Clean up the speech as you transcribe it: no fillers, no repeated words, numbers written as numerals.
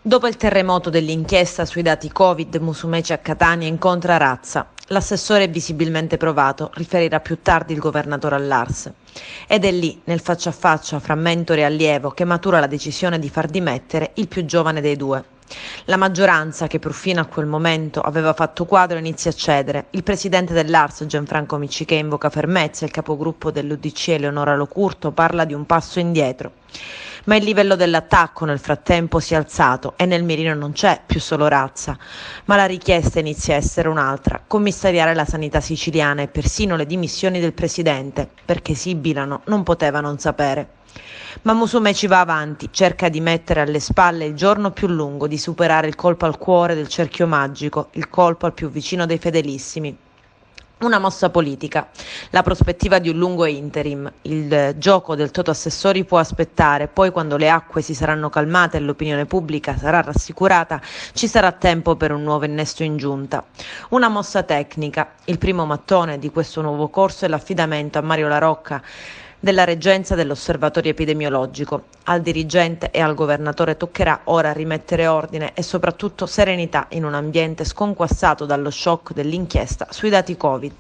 Dopo il terremoto dell'inchiesta sui dati Covid, Musumeci a Catania incontra Razza. L'assessore è visibilmente provato, riferirà più tardi il governatore all'Ars. Ed è lì, nel faccia a faccia fra mentore e allievo, che matura la decisione di far dimettere il più giovane dei due. La maggioranza, che pur fino a quel momento aveva fatto quadro, inizia a cedere. Il presidente dell'Ars, Gianfranco Miccichè, invoca fermezza, il capogruppo dell'UDC, Eleonora Locurto, parla di un passo indietro. Ma il livello dell'attacco nel frattempo si è alzato e nel mirino non c'è più solo Razza, ma la richiesta inizia a essere un'altra: commissariare la sanità siciliana e persino le dimissioni del presidente, perché Sibilano non poteva non sapere. Ma Musumeci va avanti, cerca di mettere alle spalle il giorno più lungo, di superare il colpo al cuore del cerchio magico, il colpo al più vicino dei fedelissimi. Una mossa politica, la prospettiva di un lungo interim, il gioco del toto assessori può aspettare, poi quando le acque si saranno calmate e l'opinione pubblica sarà rassicurata, ci sarà tempo per un nuovo innesto in giunta. Una mossa tecnica, il primo mattone di questo nuovo corso è l'affidamento a Mario La Rocca della reggenza dell'osservatorio epidemiologico. Al dirigente e al governatore toccherà ora rimettere ordine e soprattutto serenità in un ambiente sconquassato dallo shock dell'inchiesta sui dati Covid.